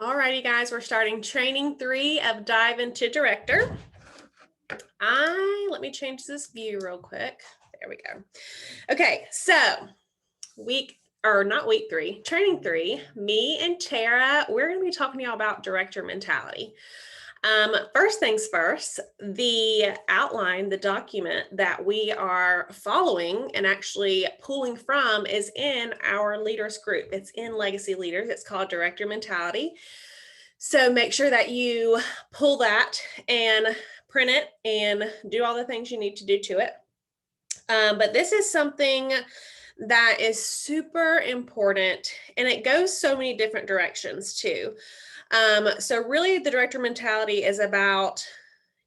Alrighty, guys, we're starting training 3 of Dive into Director. Let me change this view real quick. There we go. Okay, so not week 3, training 3, me and Tara, we're going to be talking to y'all about director mentality. First things first, the outline, the document that we are following and actually pulling from is in our leaders group. It's in Legacy Leaders. It's called Director Mentality. So make sure that you pull that and print it and do all the things you need to do to it. But this is something that is super important, and it goes so many different directions too. So really the director mentality is about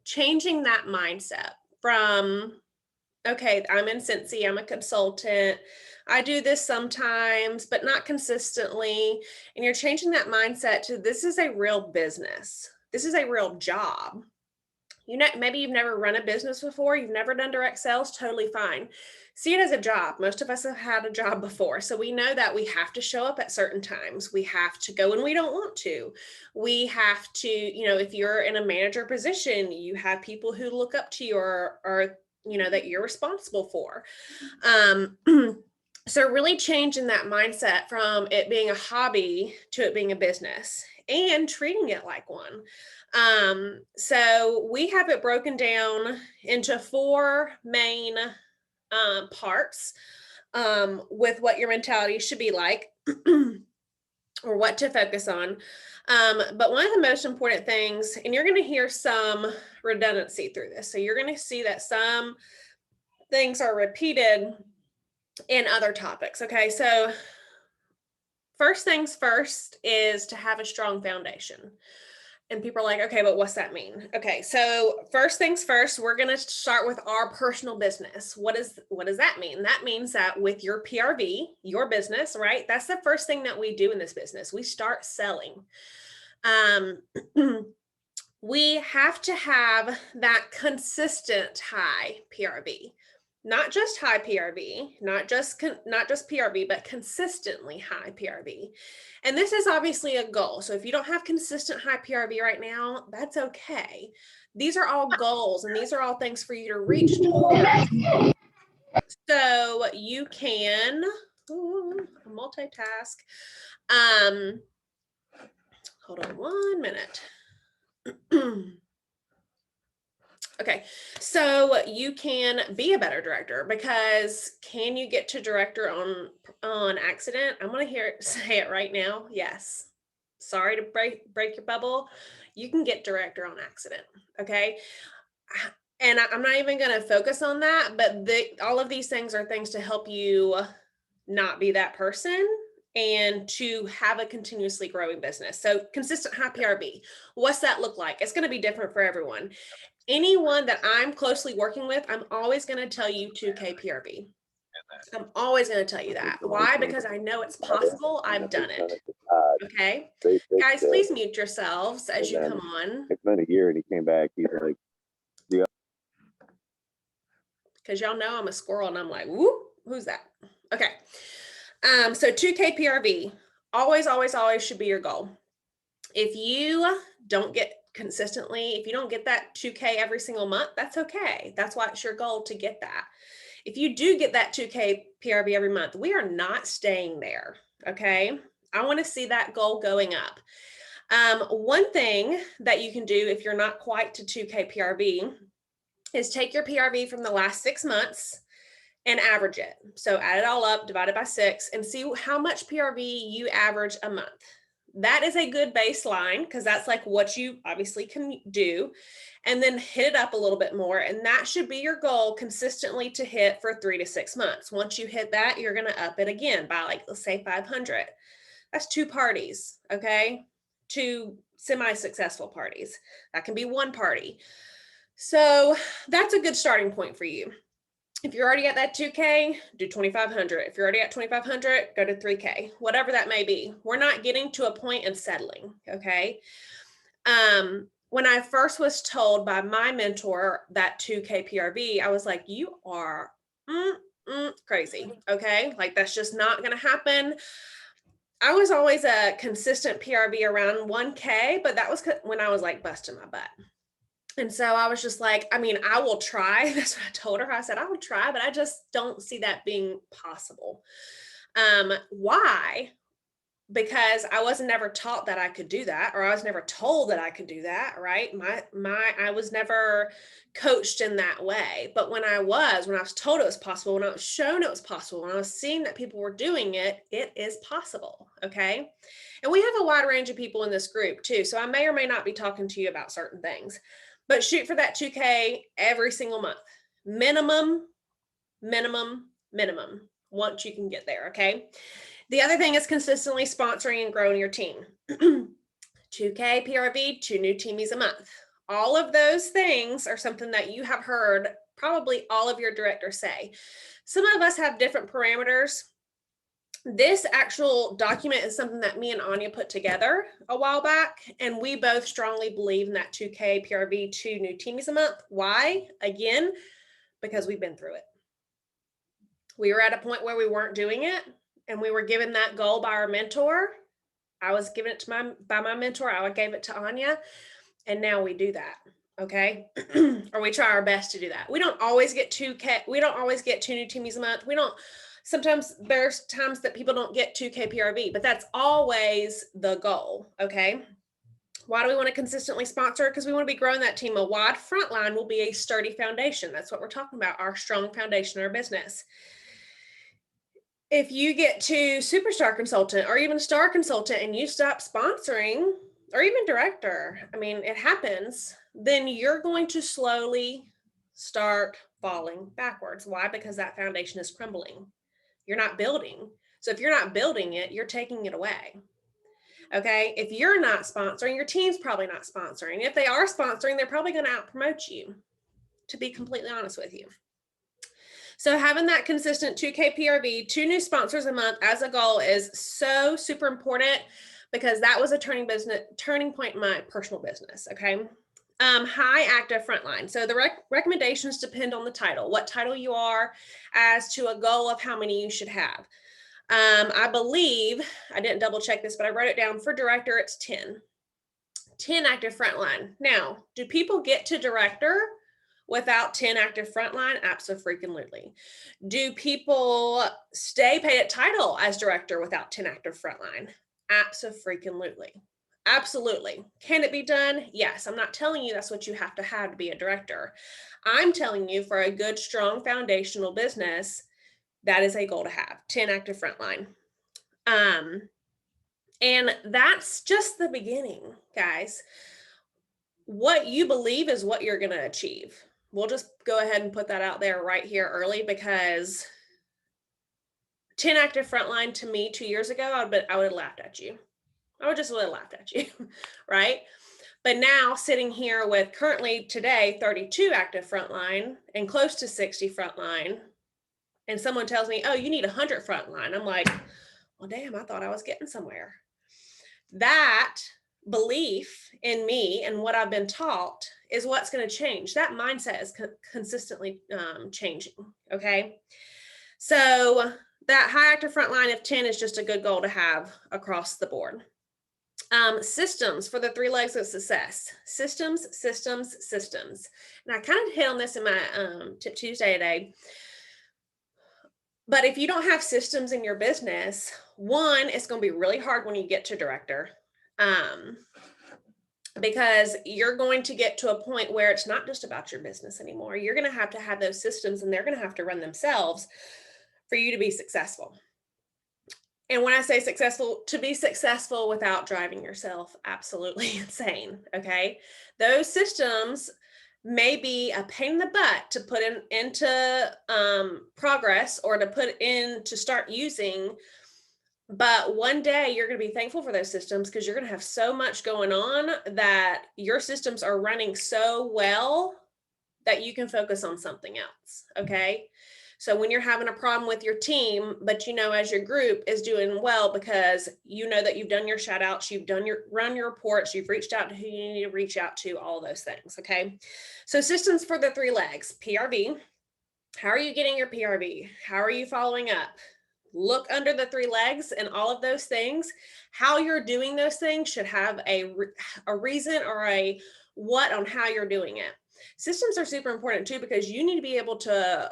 changing that mindset from, okay, I'm in Cincy, I'm a consultant, I do this sometimes, but not consistently. And you're changing that mindset to this is a real business. This is a real job. Maybe you've never run a business before, you've never done direct sales, totally fine. See it as a job. Most of us have had a job before. So we know that we have to show up at certain times. We have to go when we don't want to. We have to, if you're in a manager position, you have people who look up to you or that you're responsible for. So really changing that mindset from it being a hobby to it being a business and treating it like one. So we have it broken down into 4 main parts with what your mentality should be like or what to focus on. But one of the most important things, and you're going to hear some redundancy through this. So you're going to see that some things are repeated in other topics. Okay, so first things first is to have a strong foundation. And people are like, okay, but what's that mean? Okay, so first things first, we're going to start with our personal business. What does that mean? That means that with your PRV, your business, right? That's the first thing that we do in this business. We start selling. We have to have that consistent high PRV. Not just high PRV, not just PRV, but consistently high PRV. And this is obviously a goal. So if you don't have consistent high PRV right now, that's okay. These are all goals, and these are all things for you to reach towards. So you can multitask. Hold on 1 minute. Okay, so you can be a better director, because can you get to director on accident? I'm going to say it right now. Yes. Sorry to break your bubble. You can get director on accident. Okay. And I'm not even going to focus on that, but all of these things are things to help you not be that person and to have a continuously growing business. So consistent high PRV. What's that look like? It's going to be different for everyone. Anyone that I'm closely working with, I'm always going to tell you 2K PRV. I'm always going to tell you that. Why? Because I know it's possible. I've done it. Okay. Guys, please mute yourselves as you come on. It's been a year and he came back. He's like, because y'all know I'm a squirrel and I'm like, whoop, who's that? Okay. So 2K PRV, always should be your goal. If you don't get consistently, if you don't get that 2K every single month, that's okay. That's why it's your goal to get that. If you do get that 2K PRV every month, we are not staying there. Okay. I want to see that goal going up. One thing that you can do if you're not quite to 2K PRV is take your PRV from the last 6 months and average it. So add it all up, divide it by 6, and see how much PRV you average a month. That is a good baseline, because that's like what you obviously can do, and then hit it up a little bit more. And that should be your goal consistently to hit for 3 to 6 months. Once you hit that, you're going to up it again by, like, let's say 500. That's 2 parties. Okay. 2 semi-successful parties. That can be 1 party. So that's a good starting point for you. If you're already at that 2K, do 2,500. If you're already at 2,500, go to 3K, whatever that may be. We're not getting to a point and settling, okay? When I first was told by my mentor that 2K PRV, I was like, you are crazy, okay? Like, that's just not going to happen. I was always a consistent PRV around 1K, but that was when I was like busting my butt. And so I was just like, I mean, I will try. That's what I told her. I said, I will try, but I just don't see that being possible. Why? Because I was never taught that I could do that, or I was never told that I could do that, right? I was never coached in that way. But when I was told it was possible, when I was shown it was possible, when I was seeing that people were doing it, it is possible. Okay. And we have a wide range of people in this group too. So I may or may not be talking to you about certain things, but shoot for that 2K every single month. Minimum, minimum, minimum, once you can get there. Okay. The other thing is consistently sponsoring and growing your team. 2K PRV, 2 new teamies a month. All of those things are something that you have heard probably all of your directors say. Some of us have different parameters. This actual document is something that me and Anya put together a while back, and we both strongly believe in that 2K PRV, 2 new teamies a month. Why? Again, because we've been through it. We were at a point where we weren't doing it, and we were given that goal by our mentor. I was given it by my mentor. I gave it to Anya, and now we do that. Okay. Or we try our best to do that. We don't always get 2K. We don't always get 2 new teamies a month. Sometimes there's times that people don't get 2K PRV, but that's always the goal. Okay. Why do we want to consistently sponsor? Because we want to be growing that team. A wide front line will be a sturdy foundation. That's what we're talking about, our strong foundation, our business. If you get to superstar consultant or even star consultant and you stop sponsoring, or even director, I mean, it happens, then you're going to slowly start falling backwards. Why? Because that foundation is crumbling. You're not building. So if you're not building it, you're taking it away. Okay. If you're not sponsoring, your team's probably not sponsoring. If they are sponsoring, they're probably going to out promote you, to be completely honest with you. So having that consistent 2K PRV, 2 new sponsors a month as a goal is so super important, because that was a turning point in my personal business. Okay. High active frontline. So the recommendations depend on the title, what title you are, as to a goal of how many you should have. I believe, I didn't double check this, but I wrote it down. For director, it's 10 active frontline. Now, do people get to director without 10 active frontline? Absolutely. Do people stay paid at title as director without 10 active frontline? Absolutely. Can it be done? Yes. I'm not telling you that's what you have to be a director. I'm telling you, for a good, strong foundational business, that is a goal to have 10 active frontline. And that's just the beginning, guys. What you believe is what you're going to achieve. We'll just go ahead and put that out there right here early, because 10 active frontline to me 2 years ago, I would have laughed at you. I would just have laughed at you, right? But now, sitting here with currently today 32 active frontline and close to 60 frontline, and someone tells me, oh, you need 100 frontline, I'm like, well, damn, I thought I was getting somewhere. That belief in me and what I've been taught is what's going to change. That mindset is consistently changing. Okay. So that high active frontline of 10 is just a good goal to have across the board. Systems for the 3 legs of success. Systems. And I kind of hit on this in my Tip Tuesday today. But if you don't have systems in your business, one, it's going to be really hard when you get to director, because you're going to get to a point where it's not just about your business anymore. You're going to have those systems, and they're going to have to run themselves for you to be successful. And when I say successful, to be successful without driving yourself absolutely insane. Okay. Those systems may be a pain in the butt to put into progress, or to start using. But one day you're going to be thankful for those systems, because you're going to have so much going on that your systems are running so well that you can focus on something else. Okay. So when you're having a problem with your team, but as your group is doing well, because that you've done your shout outs, you've run your reports, you've reached out to who you need to reach out to, all those things. Okay. So systems for the 3 legs. PRV. How are you getting your PRV? How are you following up? look under the 3 legs and all of those things. How you're doing those things should have a reason or a what on how you're doing it. Systems are super important too, because you need to be able to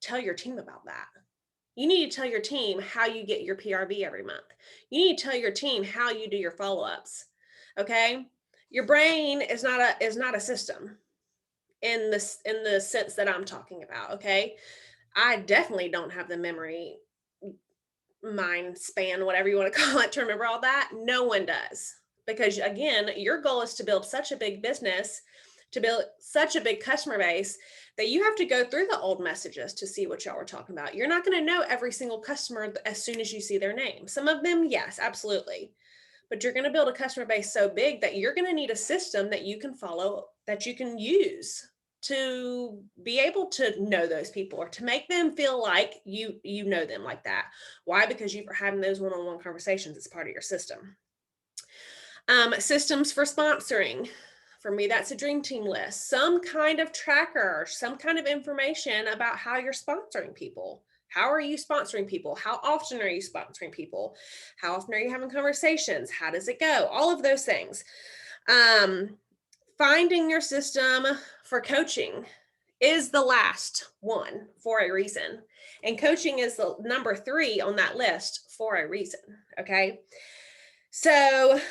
tell your team about that. You need to tell your team how you get your PRV every month. You need to tell your team how you do your follow-ups. Okay? Your brain is not a system in the sense that I'm talking about, okay? I definitely don't have the memory, mind span, whatever you want to call it, to remember all that. No one does. Because again, your goal is to build such a big business, to build such a big customer base, that you have to go through the old messages to see what y'all were talking about. You're not going to know every single customer as soon as you see their name. Some of them, yes, absolutely. But you're going to build a customer base so big that you're going to need a system that you can follow, that you can use to be able to know those people, or to make them feel like you know them like that. Why? Because you're having those one-on-one conversations as part of your system. Systems for sponsoring. For me, that's a dream team list. Some kind of tracker, some kind of information about how you're sponsoring people. How are you sponsoring people? How often are you sponsoring people? How often are you having conversations? How does it go? All of those things. Finding your system for coaching is the last one for a reason. And coaching is the number 3 on that list for a reason. Okay. So,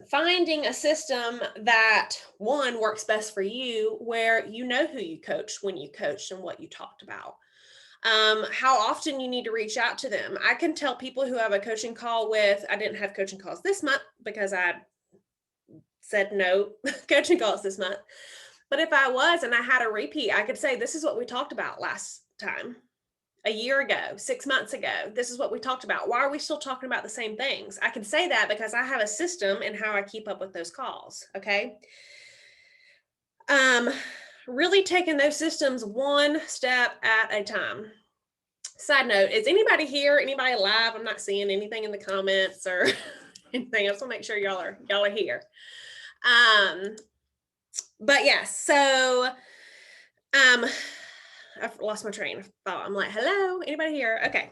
finding a system that, one, works best for you, where you know who you coached when you coached and what you talked about. How often you need to reach out to them. I can tell people who have a coaching call with, I didn't have coaching calls this month because I said no coaching calls this month. But if I was and I had a repeat, I could say, this is what we talked about last time, a year ago, 6 months ago. This is what we talked about. Why are we still talking about the same things? I can say that because I have a system in how I keep up with those calls. Okay. Really taking those systems one step at a time. Side note, is anybody here? Anybody live? I'm not seeing anything in the comments or anything. I just want to make sure y'all are here. But yes, so I've lost my train of thought. I'm like, hello, anybody here? Okay.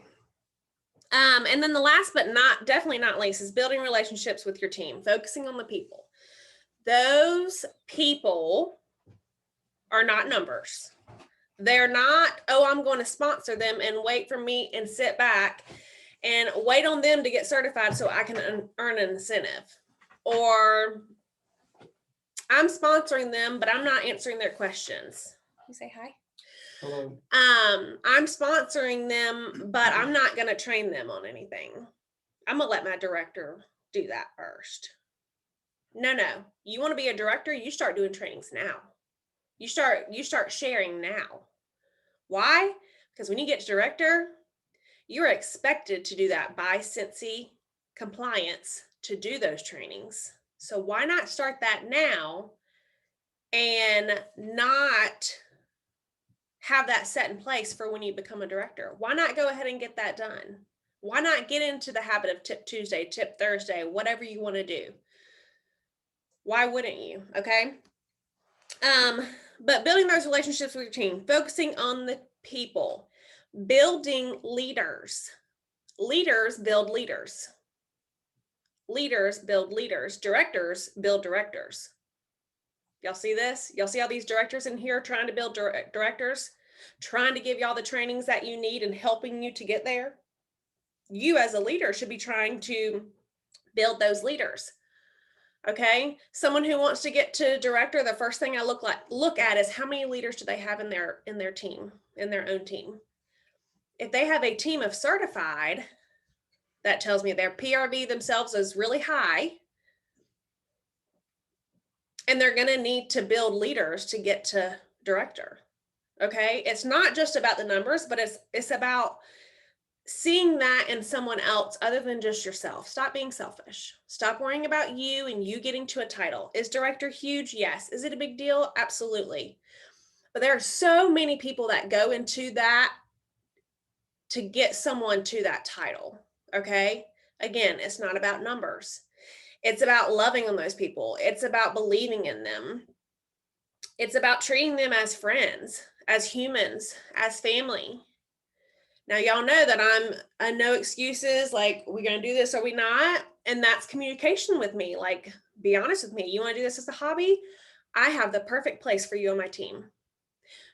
And then the last but definitely not least is building relationships with your team, focusing on the people. Those people are not numbers. They're not, oh, I'm going to sponsor them and wait for me and sit back and wait on them to get certified so I can earn an incentive. Or I'm sponsoring them, but I'm not answering their questions. You say hi. Hello. I'm sponsoring them, but I'm not going to train them on anything. I'm going to let my director do that first. No. You want to be a director, you start doing trainings now. You start sharing now. Why? Because when you get to director, you're expected to do that by Cincy compliance to do those trainings. So why not start that now and not have that set in place for when you become a director? Why not go ahead and get that done? Why not get into the habit of Tip Tuesday, Tip Thursday, whatever you want to do? Why wouldn't you? Okay. But building those relationships with your team, focusing on the people, building leaders. Leaders build leaders. Leaders build leaders. Directors build directors. Y'all see this? Y'all see all these directors in here trying to build directors, trying to give y'all the trainings that you need and helping you to get there? You as a leader should be trying to build those leaders. Okay. Someone who wants to get to director, the first thing I look at is how many leaders do they have in their team, in their own team. If they have a team of certified, that tells me their PRV themselves is really high, and they're going to need to build leaders to get to director. Okay. It's not just about the numbers, but it's about seeing that in someone else other than just yourself. Stop being selfish. Stop worrying about you and you getting to a title. Is director huge? Yes. Is it a big deal? Absolutely. But there are so many people that go into that to get someone to that title. Okay. Again, it's not about numbers. It's about loving on those people. It's about believing in them. It's about treating them as friends, as humans, as family. Now, y'all know that I'm a no excuses, like, we going to do this or we not? And that's communication with me. Like, be honest with me. You want to do this as a hobby? I have the perfect place for you on my team.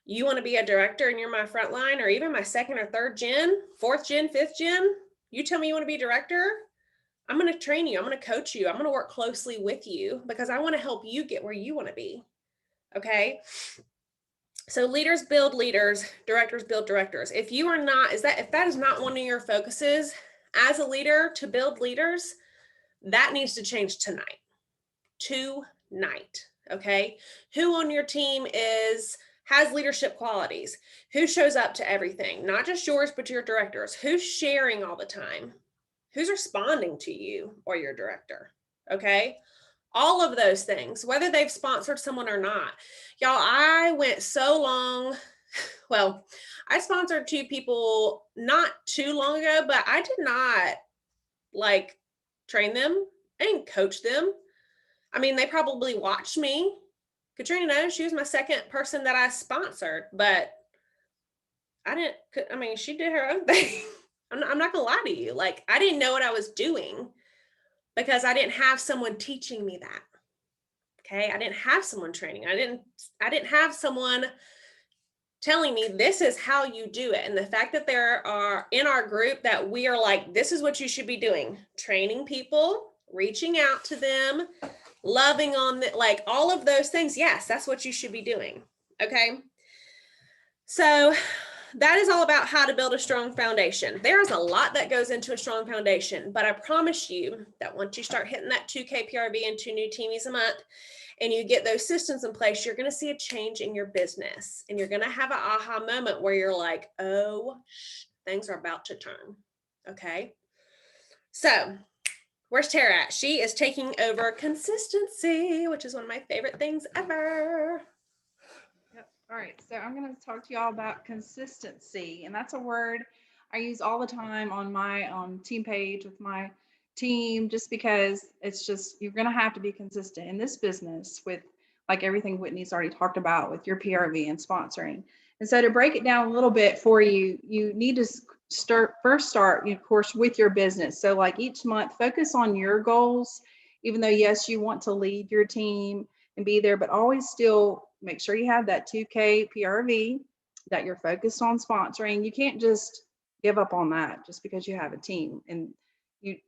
You want to be a director and you're my front line, or even my second or third gen, fourth gen, fifth gen? You tell me you want to be director? I'm going to train you. I'm going to coach you. I'm going to work closely with you because I want to help you get where you want to be. Okay. So leaders build leaders, directors build directors. If you are not, if that is not one of your focuses as a leader to build leaders, that needs to change tonight. Okay. Who on your team has leadership qualities? Who shows up to everything? Not just yours, but your directors. Who's sharing all the time? Who's responding to you or your director? Okay. All of those things, whether they've sponsored someone or not. Y'all, I went so long. Well, I sponsored 2 people not too long ago, but I did not like train them and coach them. I mean, they probably watched me. Katrina knows she was my second person that I sponsored, but she did her own thing. I'm not gonna lie to you. Like, I didn't know what I was doing because I didn't have someone teaching me that. Okay. I didn't have someone training. I didn't have someone telling me this is how you do it. And the fact that there are in our group that we are like, this is what you should be doing, training people, reaching out to them, loving on them, like all of those things. Yes, that's what you should be doing. Okay. So that is all about how to build a strong foundation. There's a lot that goes into a strong foundation, but I promise you that once you start hitting that 2K PRV and 2 new teamies a month, and you get those systems in place, you're going to see a change in your business, and you're going to have an aha moment where you're like, oh, things are about to turn. Okay. So where's Tara at? She is taking over consistency, which is one of my favorite things ever. Yep. All right. So I'm going to talk to y'all about consistency. And that's a word I use all the time on my team page with my team, just because it's just, you're going to have to be consistent in this business with like everything Whitney's already talked about with your PRV and sponsoring. And so to break it down a little bit for you, you need to start, of course, with your business. So like each month, focus on your goals, even though, yes, you want to lead your team and be there, but always still make sure you have that 2K PRV that you're focused on sponsoring. You can't just give up on that just because you have a team, and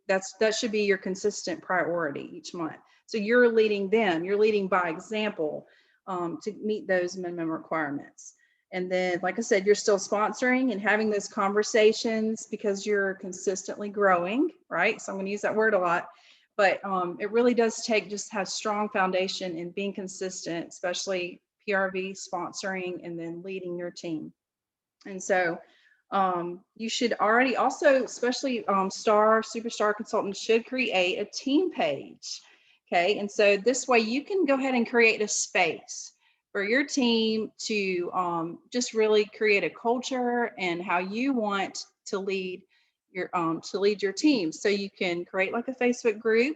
that should be your consistent priority each month. So you're leading them, you're leading by example to meet those minimum requirements. And then, like I said, you're still sponsoring and having those conversations because you're consistently growing, right? So I'm going to use that word a lot. But it really does take just have strong foundation in being consistent, especially PRV sponsoring and then leading your team. And so you should already also, especially superstar consultants should create a team page. Okay. And so this way you can go ahead and create a space for your team to just really create a culture and how you want to lead your team. So you can create like a Facebook group,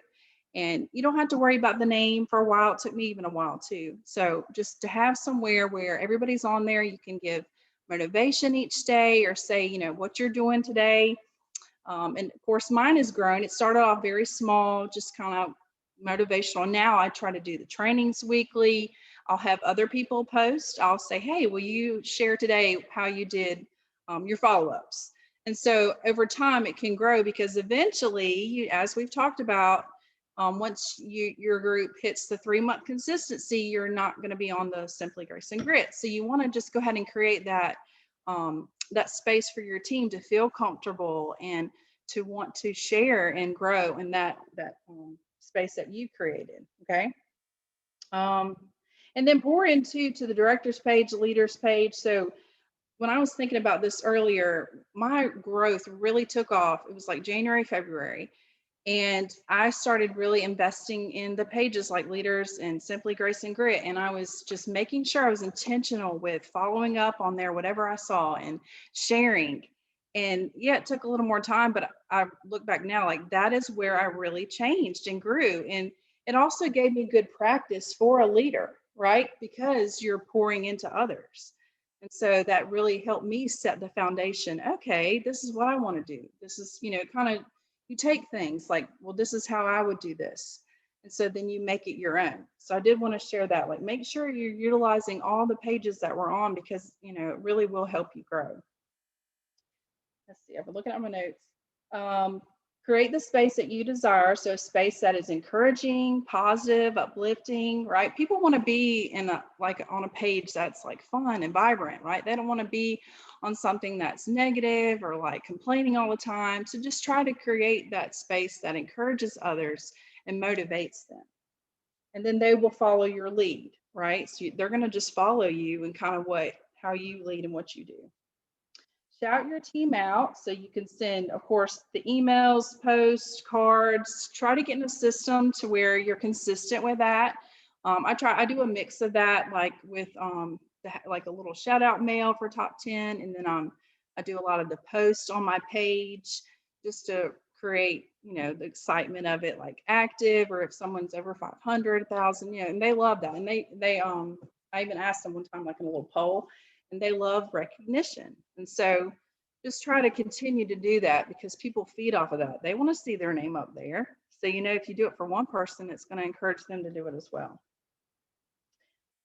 and you don't have to worry about the name for a while. It took me even a while too. So just to have somewhere where everybody's on there, you can give motivation each day or say, what you're doing today. And of course, mine has grown. It started off very small, just kind of motivational. Now I try to do the trainings weekly. I'll have other people post. I'll say, hey, will you share today how you did your follow-ups? And so over time, it can grow because eventually, as we've talked about, once your group hits the 3-month consistency, you're not going to be on the Simply Grace and Grit. So you want to just go ahead and create that that space for your team to feel comfortable and to want to share and grow in that space that you created. Okay. And then pour into the director's page, the leader's page. So when I was thinking about this earlier, my growth really took off. It was like January, February. And I started really investing in the pages like Leaders and Simply Grace and Grit. And I was just making sure I was intentional with following up on there, whatever I saw, and sharing. And yeah, it took a little more time, but I look back now, like that is where I really changed and grew. And it also gave me good practice for a leader, right? Because you're pouring into others. And so that really helped me set the foundation. Okay, this is what I want to do. This is, kind of, you take things like, well, this is how I would do this. And so then you make it your own. So I did want to share that, like, make sure you're utilizing all the pages that we're on, because, it really will help you grow. Let's see, I'm looking at my notes. Create the space that you desire. So a space that is encouraging, positive, uplifting, right? People want to be on a page that's like fun and vibrant, right? They don't want to be on something that's negative or like complaining all the time. So just try to create that space that encourages others and motivates them. And then they will follow your lead, right? So they're going to just follow you and kind of how you lead and what you do. Shout your team out, so you can send, of course, the emails, posts, cards. Try to get in a system to where you're consistent with that. I do a mix of that, like with like a little shout out mail for top 10, and then I do a lot of the posts on my page just to create, the excitement of it, like active, or if someone's over 500,000, and they love that. And I even asked them one time, like in a little poll, and they love recognition. And so just try to continue to do that, because people feed off of that. They want to see their name up there. So, if you do it for one person, it's going to encourage them to do it as well.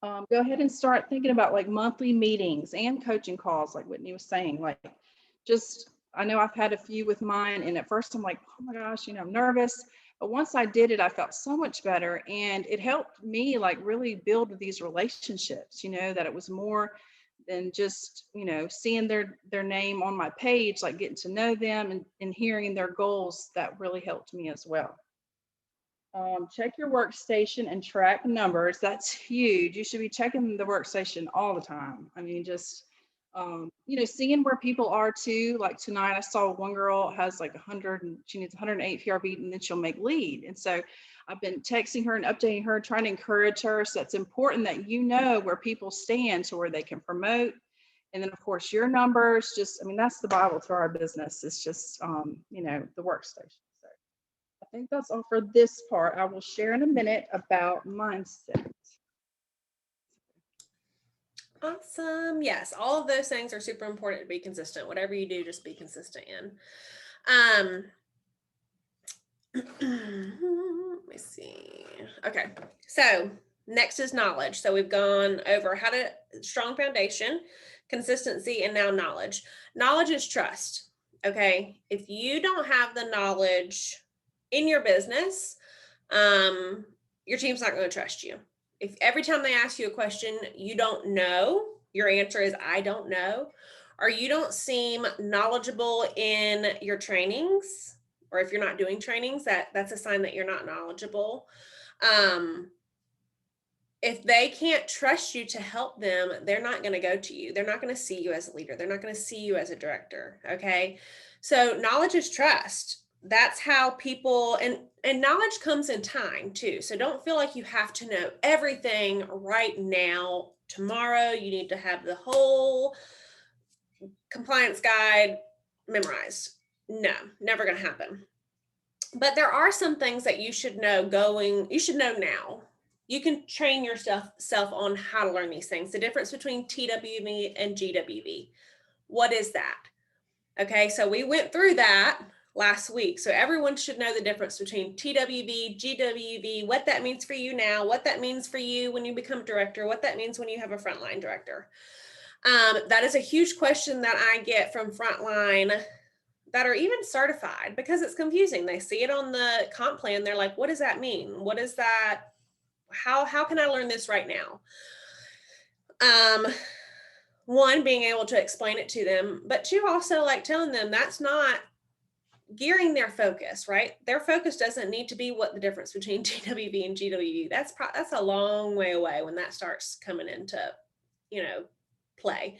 Go ahead and start thinking about like monthly meetings and coaching calls, like Whitney was saying. Like, I know I've had a few with mine, and at first I'm like, oh my gosh, I'm nervous. But once I did it, I felt so much better, and it helped me like really build these relationships, that it was more than just, seeing their name on my page, like getting to know them and hearing their goals. That really helped me as well. Check your workstation and track numbers. That's huge. You should be checking the workstation all the time. I mean, just, seeing where people are too. Like tonight, I saw one girl has like 100 and she needs 108 PRV, and then she'll make lead. And so I've been texting her and updating her, trying to encourage her. So it's important that where people stand, so where they can promote. And then of course your numbers, that's the Bible to our business. It's just, the workstation. So I think that's all for this part. I will share in a minute about mindset. Awesome. Yes, all of those things are super important to be consistent. Whatever you do, just be consistent in. Let me see. Okay, so next is knowledge. So we've gone over strong foundation, consistency, and now knowledge. Knowledge is trust. Okay, if you don't have the knowledge in your business, your team's not going to trust you. If every time they ask you a question, you don't know, your answer is, I don't know, or you don't seem knowledgeable in your trainings, or if you're not doing trainings, that's a sign that you're not knowledgeable. If they can't trust you to help them, they're not going to go to you. They're not going to see you as a leader. They're not going to see you as a director. Okay. So knowledge is trust. That's how people, and knowledge comes in time too. So don't feel like you have to know everything right now. Tomorrow, you need to have the whole compliance guide memorized. No, never going to happen. But there are some things that you should know now. You can train yourself on how to learn these things. The difference between TWV and GWV. What is that? Okay, so we went through that last week. So everyone should know the difference between TWV, GWV, what that means for you now, what that means for you when you become director, what that means when you have a frontline director. That is a huge question that I get from frontline that are even certified, because it's confusing. They see it on the comp plan. They're like, what does that mean? What is that? How can I learn this right now? One, being able to explain it to them, but two, also like telling them that's not gearing their focus, right? Their focus doesn't need to be what the difference between TWV and GWV. That's a long way away when that starts coming into, play.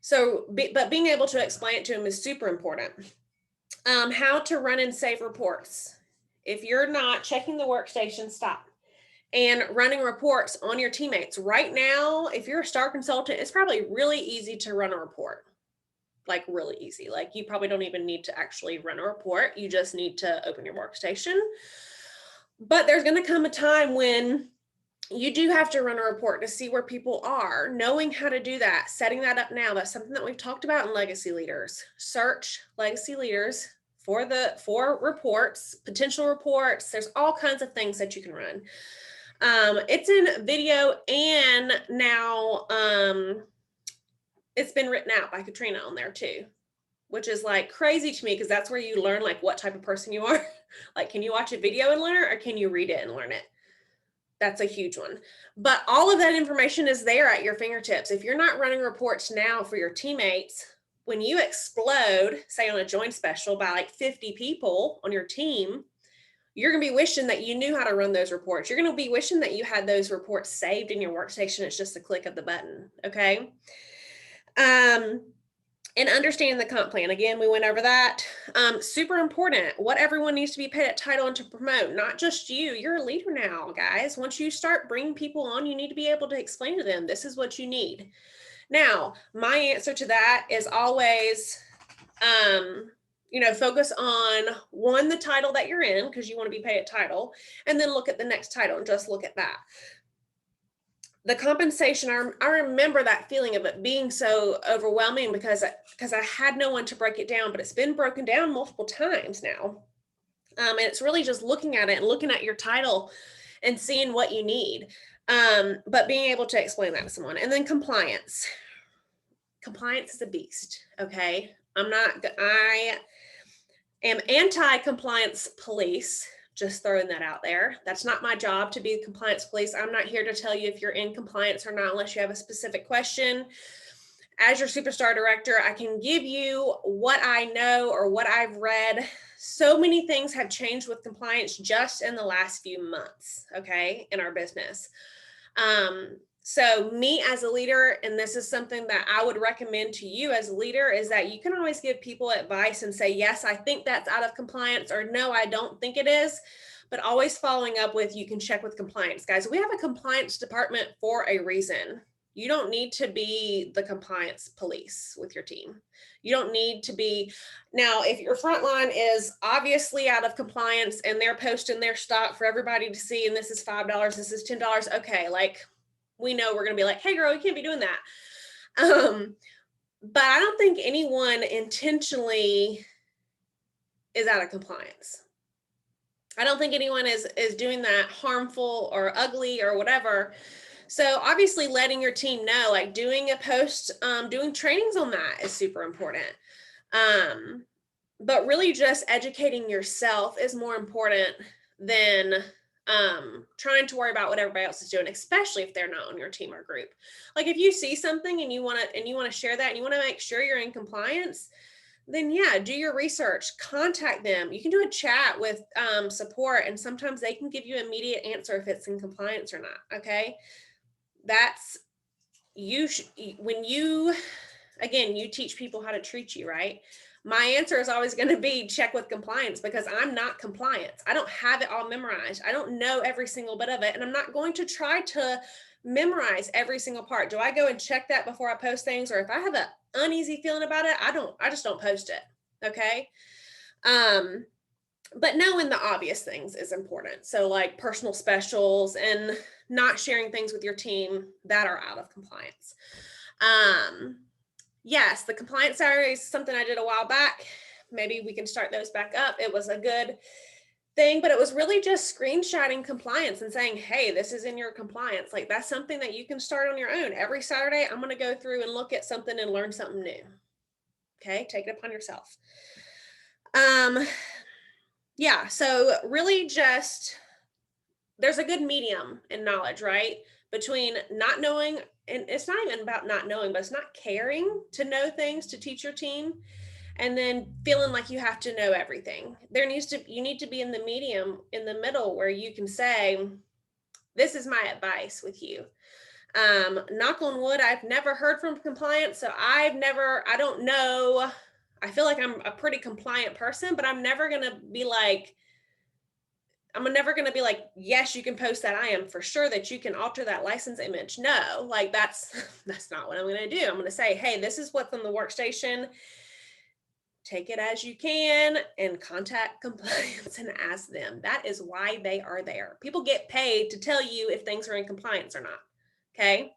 So, but being able to explain it to them is super important. How to run and save reports. If you're not checking the workstation, stop. And running reports on your teammates. Right now, if you're a STAR consultant, it's probably really easy to run a report. Like really easy. Like you probably don't even need to actually run a report. You just need to open your workstation. But there's going to come a time when you do have to run a report to see where people are. Knowing how to do that, setting that up now, that's something that we've talked about in Legacy Leaders. Search Legacy Leaders for reports, potential reports. There's all kinds of things that you can run. It's in video, and now it's been written out by Katrina on there too, which is like crazy to me, because that's where you learn like what type of person you are. Like, can you watch a video and learn it, or can you read it and learn it? That's a huge one. But all of that information is there at your fingertips. If you're not running reports now for your teammates, when you explode, say on a joint special, by like 50 people on your team, you're going to be wishing that you knew how to run those reports. You're going to be wishing that you had those reports saved in your workstation. It's just a click of the button. Okay. And understanding the comp plan. Again, we went over that. Super important. What everyone needs to be paid at title and to promote, not just you. You're a leader now, guys. Once you start bringing people on, you need to be able to explain to them, this is what you need. Now, my answer to that is always, focus on one, the title that you're in, because you want to be paid at title, and then look at the next title and just look at that. The compensation, I remember that feeling of it being so overwhelming because I had no one to break it down, but it's been broken down multiple times now. And it's really just looking at it and looking at your title and seeing what you need. But being able to explain that to someone. And then compliance. Compliance is a beast, okay? I am anti-compliance police. Just throwing that out there. That's not my job to be the compliance police. I'm not here to tell you if you're in compliance or not, unless you have a specific question. As your superstar director, I can give you what I know or what I've read. So many things have changed with compliance just in the last few months, okay, in our business. So me as a leader, and this is something that I would recommend to you as a leader, is that you can always give people advice and say, yes, I think that's out of compliance, or no, I don't think it is, but always following up with, you can check with compliance. Guys, we have a compliance department for a reason. You don't need to be the compliance police with your team. You don't need to be. Now, if your front line is obviously out of compliance and they're posting their stock for everybody to see, and this is $5, this is $10, okay, like, we know we're going to be like, hey girl, you can't be doing that. But I don't think anyone intentionally is out of compliance. I don't think anyone is doing that harmful or ugly or whatever. So obviously letting your team know, like doing a post, doing trainings on that is super important. But really just educating yourself is more important than trying to worry about what everybody else is doing, especially if they're not on your team or group. Like if you see something and you want to share that and you want to make sure you're in compliance, then yeah, do your research, contact them. You can do a chat with support, and sometimes they can give you an immediate answer if it's in compliance or not. Okay. That's when you teach people how to treat you, right? My answer is always going to be check with compliance, because I'm not compliance. I don't have it all memorized. I don't know every single bit of it. And I'm not going to try to memorize every single part. Do I go and check that before I post things? Or if I have an uneasy feeling about it, I just don't post it. Okay. But knowing the obvious things is important. So like personal specials and not sharing things with your team that are out of compliance. Yes, the compliance salary is something I did a while back. Maybe we can start those back up. It was a good thing, but it was really just screenshotting compliance and saying, hey, this is in your compliance. Like that's something that you can start on your own. Every Saturday, I'm going to go through and look at something and learn something new. Okay, take it upon yourself. Yeah, so really just, there's a good medium in knowledge, right? Between not knowing, and it's not even about not knowing, but it's not caring to know things to teach your team, and then feeling like you have to know everything. You need to be in the medium, in the middle, where you can say, this is my advice with you. Knock on wood, I've never heard from compliance, so I don't know. I feel like I'm a pretty compliant person, but I'm never going to be like, yes, you can post that. I am for sure that you can alter that license image. No, like that's not what I'm going to do. I'm going to say, hey, this is what's on the workstation. take it as you can and contact compliance and ask them. That is why they are there. People get paid to tell you if things are in compliance or not. Okay.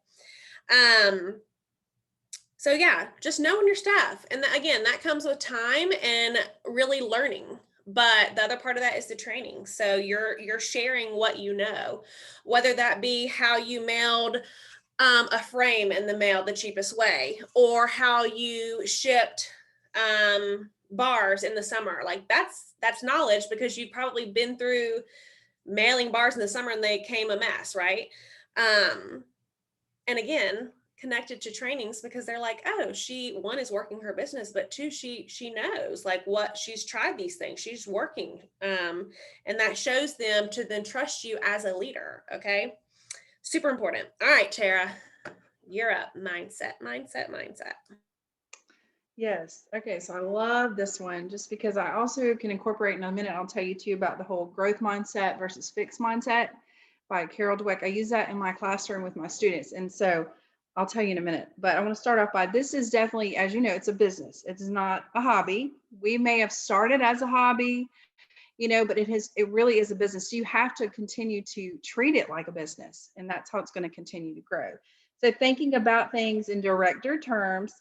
So yeah, just knowing your stuff. And again, that comes with time and really learning. But the other part of that is the training. So you're sharing what you know, whether that be how you mailed a frame in the mail the cheapest way, or how you shipped bars in the summer. Like that's knowledge, because you've probably been through mailing bars in the summer and they came a mess, right? And again, connected to trainings, because they're like, oh, she, one, is working her business, but two, she knows like what, she's tried these things, she's working, and that shows them to then trust you as a leader. Okay, super important. All right, Tara, you're up. Mindset. Yes. Okay. So I love this one just because I also can incorporate in a minute. I'll tell you too about the whole growth mindset versus fixed mindset by Carol Dweck. I use that in my classroom with my students. And so I'll tell you in a minute, but I want to start off by, this is definitely, as you know, it's a business. It's not a hobby. We may have started as a hobby, but it really is a business. So you have to continue to treat it like a business, and that's how it's going to continue to grow. So thinking about things in director terms,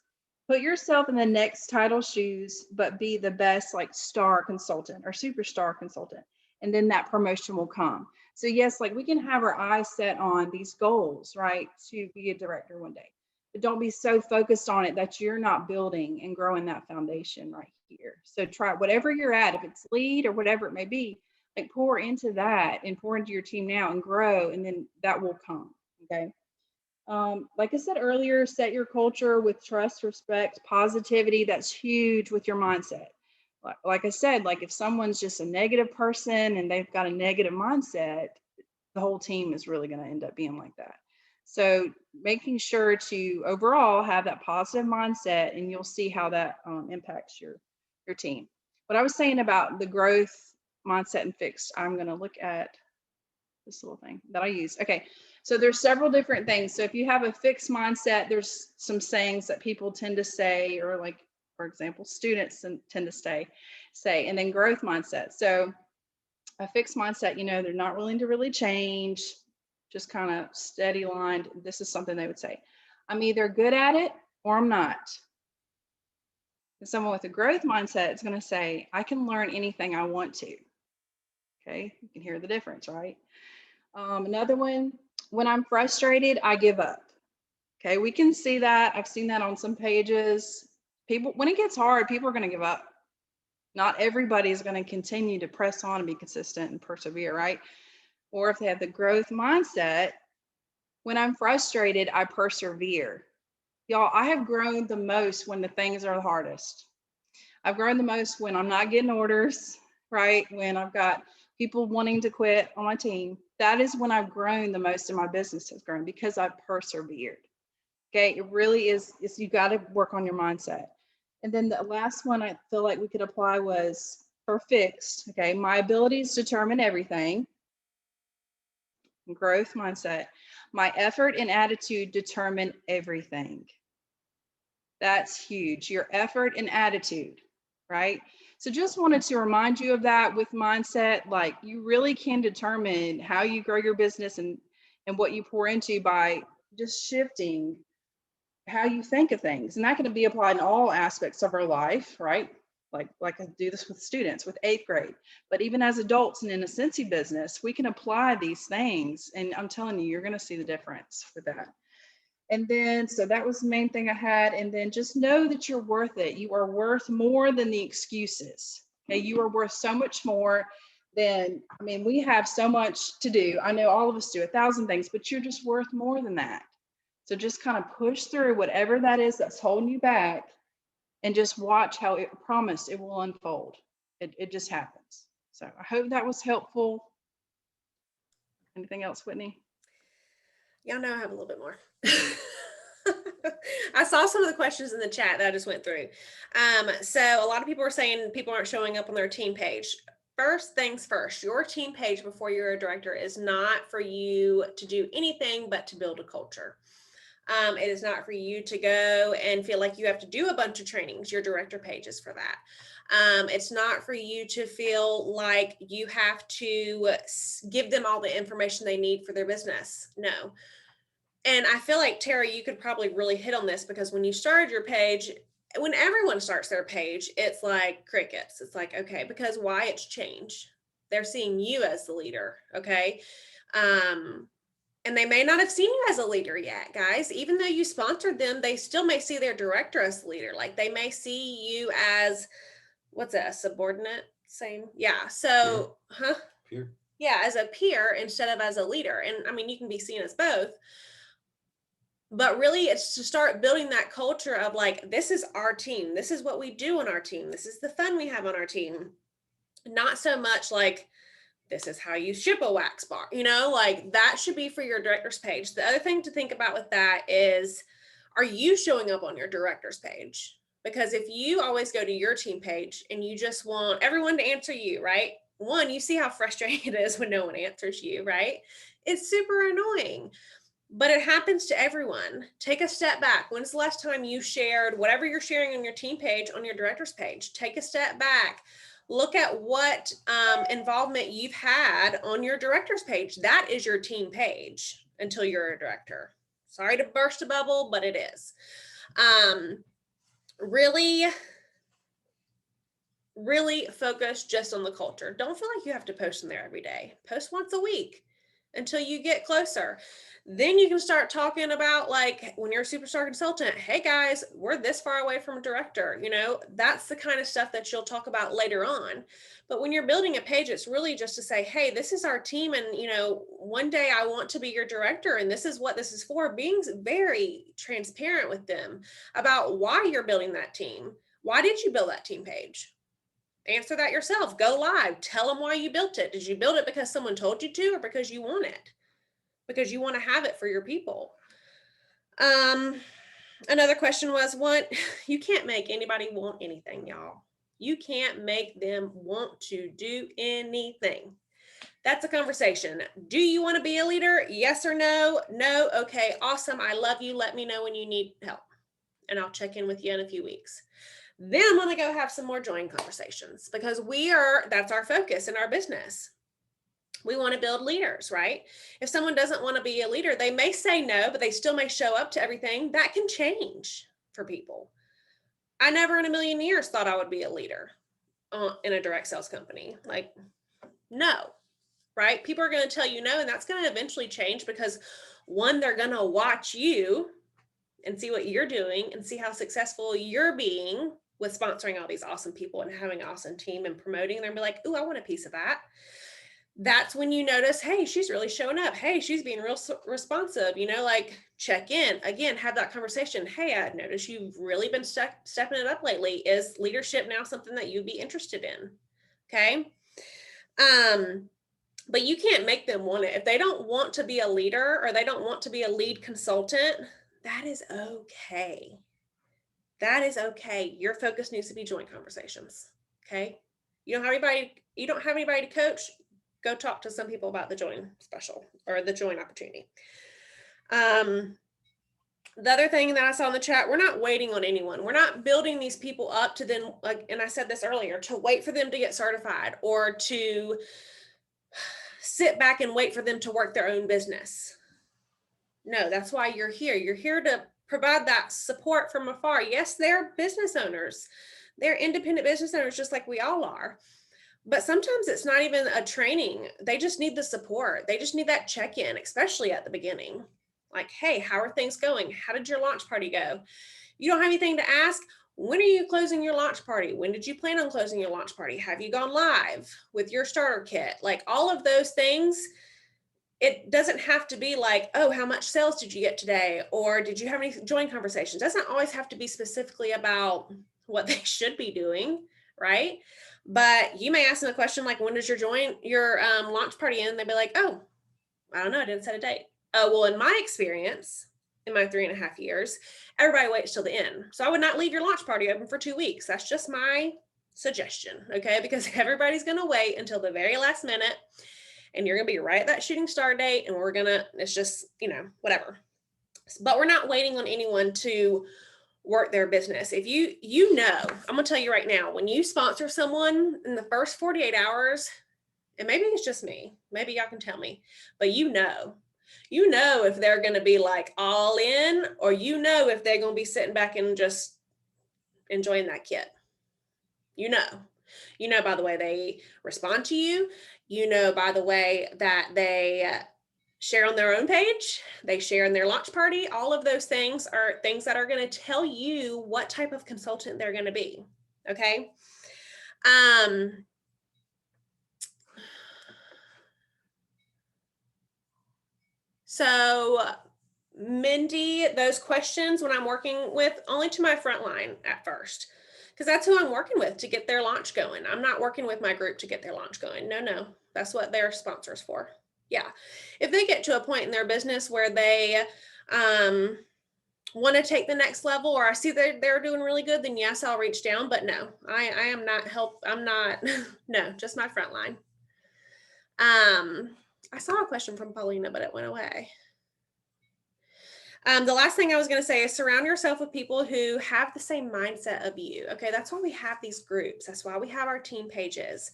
put yourself in the next title shoes, but be the best like star consultant or superstar consultant. And then that promotion will come. So yes, like we can have our eyes set on these goals, right? To be a director one day, but don't be so focused on it that you're not building and growing that foundation right here. So try whatever you're at, if it's lead or whatever it may be, like pour into that and pour into your team now and grow, and then that will come. Okay. Like I said earlier, set your culture with trust, respect, positivity. That's huge with your mindset. Like I said, like if someone's just a negative person and they've got a negative mindset, the whole team is really going to end up being like that. So making sure to overall have that positive mindset, and you'll see how that impacts your team. What I was saying about the growth mindset and fixed, I'm going to look at this little thing that I use. Okay. So there's several different things. So if you have a fixed mindset, there's some sayings that people tend to say, or like, for example, students tend to say, and then growth mindset. So a fixed mindset, they're not willing to really change, just kind of steady lined. This is something they would say: I'm either good at it or I'm not. And someone with a growth mindset is going to say, I can learn anything I want to. Okay. You can hear the difference, right? Another one, when I'm frustrated, I give up. Okay, we can see that. I've seen that on some pages. People, when it gets hard, people are going to give up. Not everybody is going to continue to press on and be consistent and persevere, right? Or if they have the growth mindset, when I'm frustrated, I persevere. Y'all, I have grown the most when the things are the hardest. I've grown the most when I'm not getting orders, right? When I've got people wanting to quit on my team. That is when I've grown the most, and my business has grown, because I've persevered. Okay, it really is you got to work on your mindset. And then the last one I feel like we could apply was for fixed. Okay, my abilities determine everything. Growth mindset. My effort and attitude determine everything. That's huge. Your effort and attitude, right? So just wanted to remind you of that with mindset. Like you really can determine how you grow your business and what you pour into by just shifting how you think of things. And that can be applied in all aspects of our life, right? Like I do this with students with 8th grade, but even as adults and in a Scentsy business, we can apply these things. And I'm telling you, you're going to see the difference with that. And then, so that was the main thing I had. And then just know that you're worth it. You are worth more than the excuses. Okay. You are worth so much more than, we have so much to do. I know all of us do 1,000 things, but you're just worth more than that. So just kind of push through whatever that is that's holding you back, and just watch how it promised it will unfold. It just happens. So I hope that was helpful. Anything else, Whitney? Y'all know I have a little bit more. I saw some of the questions in the chat that I just went through. So a lot of people are saying people aren't showing up on their team page. First things first, your team page before you're a director is not for you to do anything but to build a culture. It is not for you to go and feel like you have to do a bunch of trainings. Your director page is for that. It's not for you to feel like you have to give them all the information they need for their business. No. And I feel like, Tara, you could probably really hit on this, because when you started your page, when everyone starts their page, it's like crickets. It's like, okay, because why? It's change. They're seeing you as the leader. Okay. And they may not have seen you as a leader yet, guys. Even though you sponsored them, they still may see their director as the leader. Like they may see you as, what's that, a subordinate? Same. Yeah. So, Peer. yeah, as a peer instead of as a leader. And I mean, you can be seen as both. But really, it's to start building that culture of like, this is our team. This is what we do on our team. This is the fun we have on our team. Not so much like, this is how you ship a wax bar, like that should be for your director's page. The other thing to think about with that is, are you showing up on your director's page? Because if you always go to your team page and you just want everyone to answer you, right? One, you see how frustrating it is when no one answers you, right? It's super annoying. But it happens to everyone. Take a step back. When's the last time you shared whatever you're sharing on your team page on your director's page? Take a step back. Look at what involvement you've had on your director's page. That is your team page until you're a director. Sorry to burst a bubble, but it is. Really focus just on the culture. Don't feel like you have to post in there every day. Post once a week until you get closer. Then you can start talking about, like, when you're a superstar consultant, hey guys, we're this far away from a director. That's the kind of stuff that you'll talk about later on. But when you're building a page, it's really just to say, hey, this is our team. And, one day I want to be your director. And this is what this is for. Being very transparent with them about why you're building that team. Why did you build that team page? Answer that yourself. Go live. Tell them why you built it. Did you build it because someone told you to, or because you want it? Because you want to have it for your people. Another question was, you can't make anybody want anything, y'all. You can't make them want to do anything. That's a conversation. Do you want to be a leader? Yes or no? No. Okay, awesome. I love you. Let me know when you need help, and I'll check in with you in a few weeks. Then I'm going to go have some more join conversations, because that's our focus in our business. We want to build leaders, right? If someone doesn't want to be a leader, they may say no, but they still may show up to everything. That can change for people. I never in a million years thought I would be a leader in a direct sales company. Like, no, right? People are going to tell you no, and that's going to eventually change, because one, they're going to watch you and see what you're doing and see how successful you're being with sponsoring all these awesome people and having an awesome team and promoting. They'll be like, ooh, I want a piece of that. That's when you notice, hey, she's really showing up. Hey, she's being real responsive, like check in again, have that conversation. Hey, I noticed you've really been stepping it up lately. Is leadership now something that you'd be interested in? Okay. But you can't make them want it. If they don't want to be a leader, or they don't want to be a lead consultant, that is okay. That is okay. Your focus needs to be joint conversations. Okay. You don't have anybody to coach. Go talk to some people about the join special or the join opportunity. The other thing that I saw in the chat, we're not waiting on anyone. We're not building these people up to then, like, and I said this earlier, to wait for them to get certified or to sit back and wait for them to work their own business. No, that's why you're here. You're here to provide that support from afar. Yes, they're business owners. They're independent business owners, just like we all are. But sometimes it's not even a training. They just need the support. They just need that check-in, especially at the beginning. Like, hey, how are things going? How did your launch party go? You don't have anything to ask? When are you closing your launch party? When did you plan on closing your launch party? Have you gone live with your starter kit? Like, all of those things. It doesn't have to be like, oh, how much sales did you get today? Or did you have any join conversations? It doesn't always have to be specifically about what they should be doing, right? But you may ask them a question like, when does your launch party end? They'd be like, oh, I don't know. I didn't set a date. Oh, well, in my experience, in my 3.5 years, everybody waits till the end. So I would not leave your launch party open for 2 weeks. That's just my suggestion. Okay. Because everybody's going to wait until the very last minute, and you're going to be right at that shooting star date. And it's just, whatever. but we're not waiting on anyone to work their business. If I'm gonna tell you right now, when you sponsor someone in the first 48 hours, and maybe it's just me, maybe y'all can tell me, but you know if they're gonna be like all in, or if they're gonna be sitting back and just enjoying that kit. You know by the way they respond to you, by the way that they share on their own page, they share in their launch party. All of those things are things that are going to tell you what type of consultant they're going to be. Okay. So Mindy, those questions when I'm working with, only to my front line at first, because that's who I'm working with to get their launch going. I'm not working with my group to get their launch going. No, that's what their sponsors for. Yeah. If they get to a point in their business where they want to take the next level, or I see they're doing really good, then yes, I'll reach down. But no, I am not I'm not, no, just my front line. I saw a question from Paulina, but it went away. The last thing I was going to say is surround yourself with people who have the same mindset of you. Okay, that's why we have these groups. That's why we have our team pages.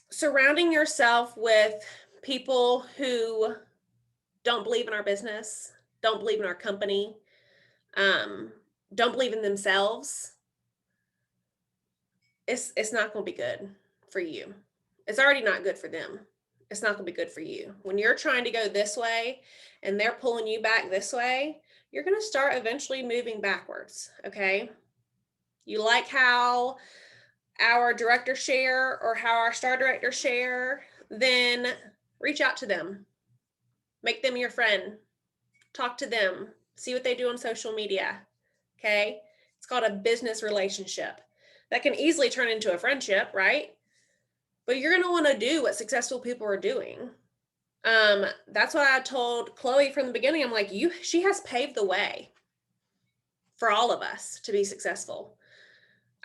Surrounding yourself with people who don't believe in our business, don't believe in our company, don't believe in themselves. It's not going to be good for you. It's already not good for them. It's not going to be good for you. When you're trying to go this way and they're pulling you back this way, you're going to start eventually moving backwards. Okay. You like how our directors share or how our star directors share, then reach out to them, make them your friend, talk to them, see what they do on social media. Okay. It's called a business relationship that can easily turn into a friendship, right? But you're going to want to do what successful people are doing. That's what I told Chloe from the beginning. I'm like, she has paved the way for all of us to be successful.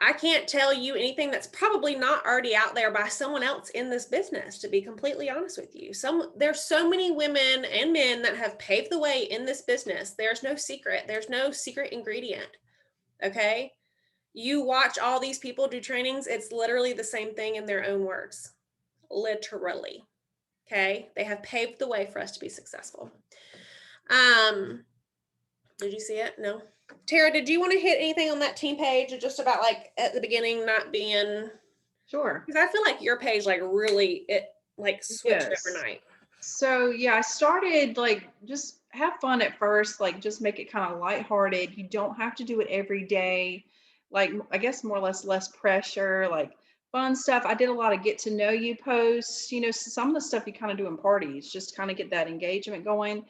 I can't tell you anything that's probably not already out there by someone else in this business, to be completely honest with you. There's so many women and men that have paved the way in this business. There's no secret. There's no secret ingredient. Okay. You watch all these people do trainings. It's literally the same thing in their own words. Literally. Okay. They have paved the way for us to be successful. Did you see it? No. Tara, did you want to hit anything on that team page, just about like at the beginning not being? Sure. Because I feel like your page switched overnight. So yeah, I started just have fun at first, just make it kind of lighthearted. You don't have to do it every day. I guess more or less pressure, fun stuff. I did a lot of get to know you posts, some of the stuff you kind of do in parties, just kind of get that engagement going.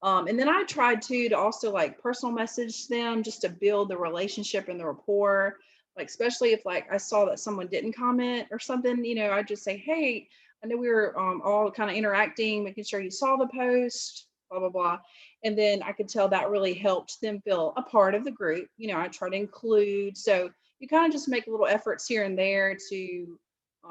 And then I tried to also personal message them just to build the relationship and the rapport. Especially if I saw that someone didn't comment or something, I'd just say, hey, I know we were all kind of interacting, making sure you saw the post, blah, blah, blah. And then I could tell that really helped them feel a part of the group. I try to include. So you kind of just make little efforts here and there to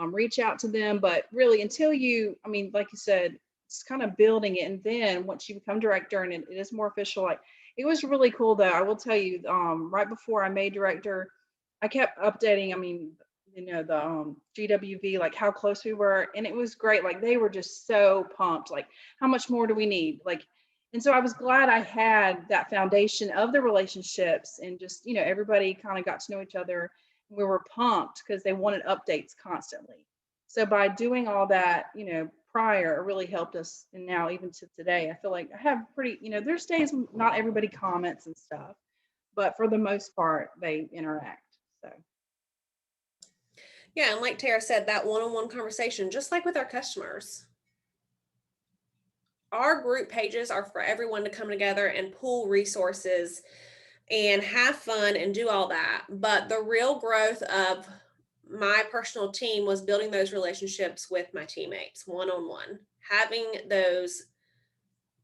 reach out to them. But really, until like you said, it's kind of building it. And then once you become director and it is more official, it was really cool though. I will tell you, right before I made director, I kept updating, the GWV, how close we were. And it was great. They were just so pumped, how much more do we need? And so I was glad I had that foundation of the relationships and just, everybody kind of got to know each other. We were pumped because they wanted updates constantly. So by doing all that, prior, it really helped us. And now even to today, I feel like I have pretty, there's days when not everybody comments and stuff, but for the most part, they interact. So. Yeah, and like Tara said, that one-on-one conversation, just like with our customers. Our group pages are for everyone to come together and pool resources and have fun and do all that. But the real growth of my personal team was building those relationships with my teammates one-on-one, having those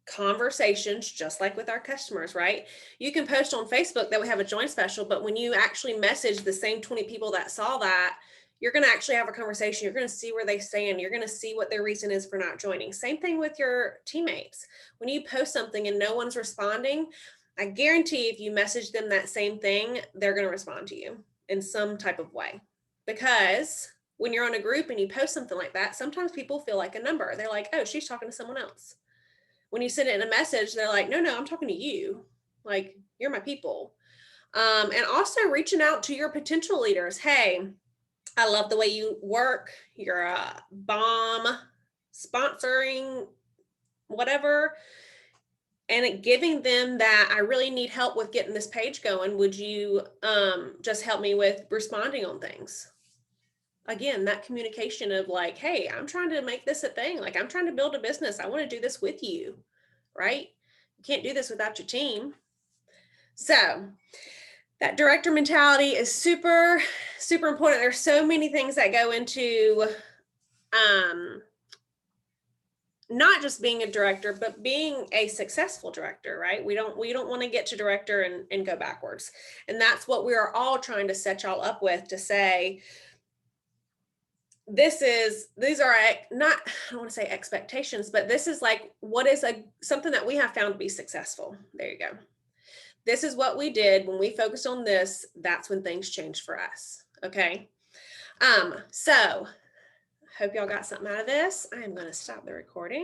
conversations just like with our customers, right? You can post on Facebook that we have a join special, but when you actually message the same 20 people that saw that, you're going to actually have a conversation. You're going to see where they stand. You're going to see what their reason is for not joining. Same thing with your teammates. When you post something and no one's responding, I guarantee if you message them that same thing, they're going to respond to you in some type of way. Because when you're on a group and you post something like that, sometimes people feel like a number. They're like, oh, she's talking to someone else. When you send it in a message, they're like, no, I'm talking to you. Like, you're my people. And also reaching out to your potential leaders. Hey, I love the way you work. You're a bomb, sponsoring whatever. And giving them that, I really need help with getting this page going. Would you just help me with responding on things? Again, that communication of like, hey, I'm trying to make this a thing. Like, I'm trying to build a business. I want to do this with you, right? You can't do this without your team. So that director mentality is super, super important. There's so many things that go into not just being a director, but being a successful director, right? We don't want to get to director and go backwards. And that's what we are all trying to set y'all up with, to say, these are not, I don't want to say expectations, but this is like, what is something that we have found to be successful. There you go. This is what we did when we focused on this. That's when things changed for us. Okay. So hope y'all got something out of this. I am going to stop the recording.